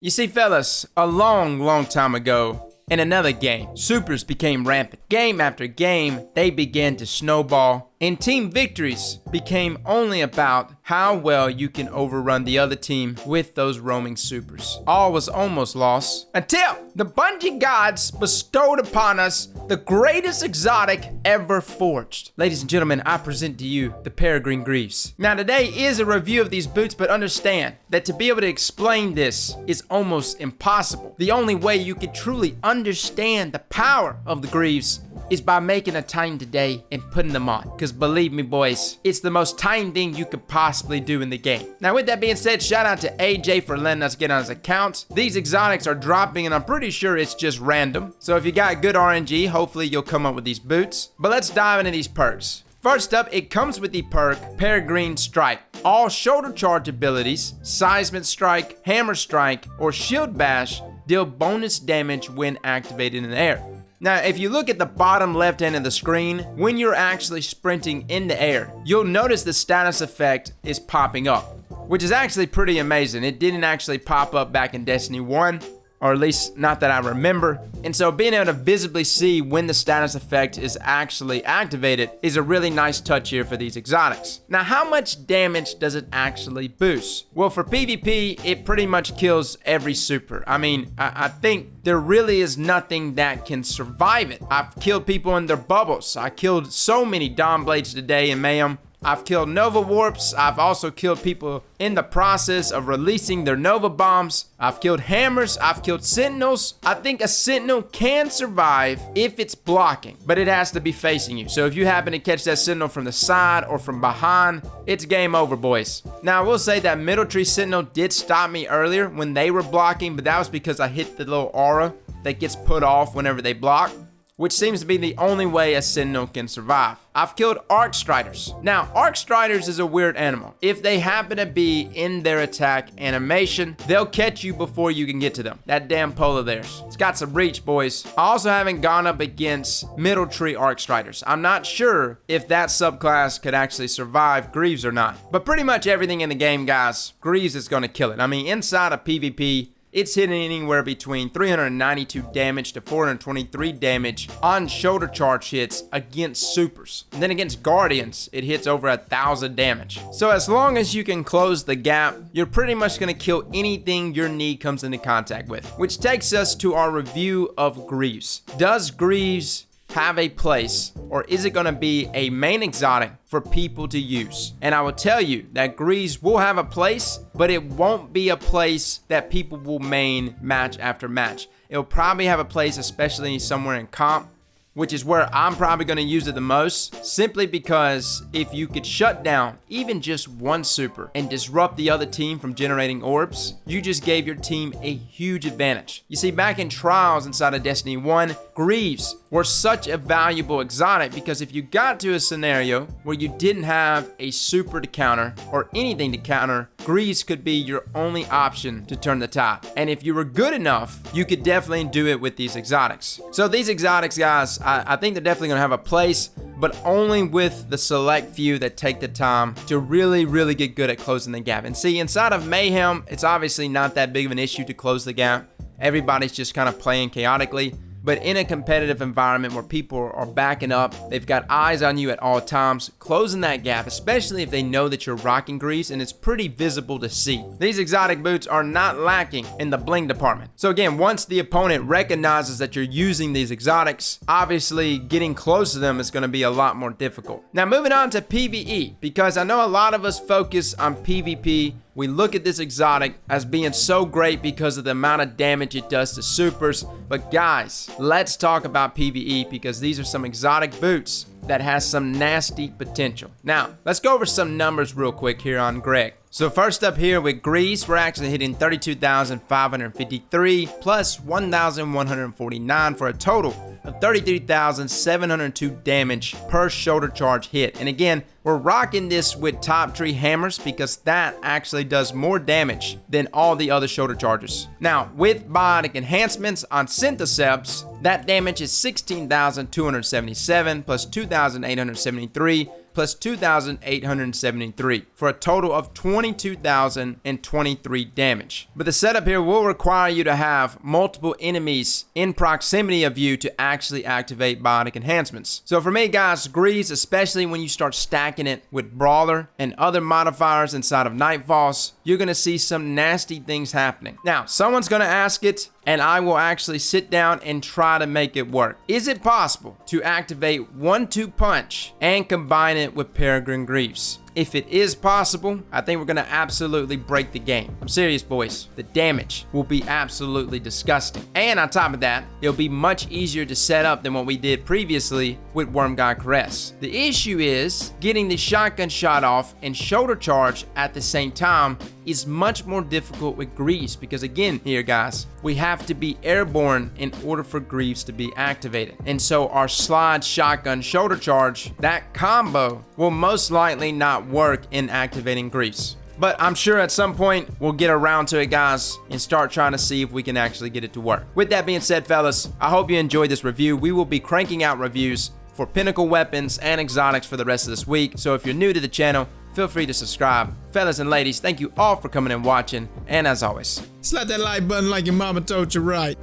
You see, fellas, a long time ago, in another game, supers became rampant. Game after game, they began to snowball, and team victories became only about how well you can overrun the other team with those roaming supers. All was almost lost until the Bungie gods bestowed upon us the greatest exotic ever forged. Ladies and gentlemen, I present to you the Peregrine Greaves. Now today is a review of these boots, but understand that to be able to explain this is almost impossible. The only way you could truly understand the power of the Greaves is by making a time today and putting them on. Because believe me, boys, it's the most timed thing you could possibly do in the game. Now, with that being said, shout out to AJ for letting us get on his account. These exotics are dropping, and I'm pretty sure it's just random. So if you got good RNG, hopefully you'll come up with these boots. But let's dive into these perks. First up, it comes with the perk Peregrine Strike. All shoulder charge abilities, Seismic Strike, Hammer Strike, or Shield Bash deal bonus damage when activated in the air. Now, if you look at the bottom left hand of the screen, when you're actually sprinting in the air, you'll notice the status effect is popping up, which is actually pretty amazing. It didn't actually pop up back in Destiny 1, or at least not that I remember. And so being able to visibly see when the status effect is actually activated is a really nice touch here for these exotics. Now, how much damage does it actually boost? Well, for PvP, it pretty much kills every super. I mean, I think there really is nothing that can survive it. I've killed people in their bubbles. I killed so many Dawn Blades today in Mayhem. I've killed Nova Warps. I've also killed people in the process of releasing their Nova Bombs. I've killed Hammers. I've killed Sentinels. I think a Sentinel can survive if it's blocking, but it has to be facing you. So if you happen to catch that Sentinel from the side or from behind, it's game over, boys. Now, I will say that Middle Tree Sentinel did stop me earlier when they were blocking, but that was because I hit the little aura that gets put off whenever they block, which seems to be the only way a Sentinel can survive. I've killed Arc Striders. Now, Arc Striders is a weird animal. If they happen to be in their attack animation, they'll catch you before you can get to them. That damn pole of theirs. It's got some reach, boys. I also haven't gone up against Middle Tree Arc Striders. I'm not sure if that subclass could actually survive Greaves or not. But pretty much everything in the game, guys, Greaves is gonna kill it. I mean, inside of PvP, it's hitting anywhere between 392 damage to 423 damage on shoulder charge hits against supers. And then against guardians, it hits over 1,000 damage. So as long as you can close the gap, you're pretty much gonna kill anything your knee comes into contact with. Which takes us to our review of Greaves. Does Greaves have a place, or is it gonna be a main exotic for people to use? And I will tell you that Greaves will have a place, but it won't be a place that people will main match after match. It'll probably have a place, especially somewhere in comp, which is where I'm probably going to use it the most, simply because if you could shut down even just one super and disrupt the other team from generating orbs, you just gave your team a huge advantage. You see, back in Trials inside of Destiny 1, Greaves were such a valuable exotic because if you got to a scenario where you didn't have a super to counter or anything to counter, Greaves could be your only option to turn the tide. And if you were good enough, you could definitely do it with these exotics. So these exotics, guys, I think they're definitely gonna have a place, but only with the select few that take the time to really get good at closing the gap. And see, inside of Mayhem, it's obviously not that big of an issue to close the gap. Everybody's just kind of playing chaotically. But in a competitive environment where people are backing up, they've got eyes on you at all times, closing that gap, especially if they know that you're rocking Greaves and it's pretty visible to see. These exotic boots are not lacking in the bling department. So again, once the opponent recognizes that you're using these exotics, obviously getting close to them is going to be a lot more difficult. Now moving on to PvE, because I know a lot of us focus on PvP. We look at this exotic as being so great because of the amount of damage it does to supers. But guys, let's talk about PvE because these are some exotic boots that has some nasty potential. Now, let's go over some numbers real quick here on Greg. So first up here with Greaves, we're actually hitting 32,553 plus 1,149 for a total of 33,702 damage per shoulder charge hit. And again, we're rocking this with top tree hammers because that actually does more damage than all the other shoulder charges. Now, with biotic enhancements on Syntheseps, that damage is 16,277 plus 2,873 plus 2,873 for a total of 22,023 damage. But the setup here will require you to have multiple enemies in proximity of you to actually activate biotic enhancements. So for me guys, Greaves, especially when you start stacking it with Brawler and other modifiers inside of Nightfalls, you're gonna see some nasty things happening. Now, someone's gonna ask it, and I will actually sit down and try to make it work. Is it possible to activate 1-2 punch and combine it with Peregrine Greaves? If it is possible, I think we're gonna absolutely break the game. I'm serious, boys. The damage will be absolutely disgusting. And on top of that, it'll be much easier to set up than what we did previously with Wormguy Caress. The issue is getting the shotgun shot off and shoulder charge at the same time is much more difficult with Greaves because again here guys, we have to be airborne in order for Greaves to be activated. And so our slide shotgun shoulder charge, that combo will most likely not work in activating Greaves. But I'm sure at some point we'll get around to it guys and start trying to see if we can actually get it to work. With that being said fellas, I hope you enjoyed this review. We will be cranking out reviews for pinnacle weapons and exotics for the rest of this week. So if you're new to the channel, feel free to subscribe. Fellas and ladies, thank you all for coming and watching. And as always, slap that like button like your mama told you right.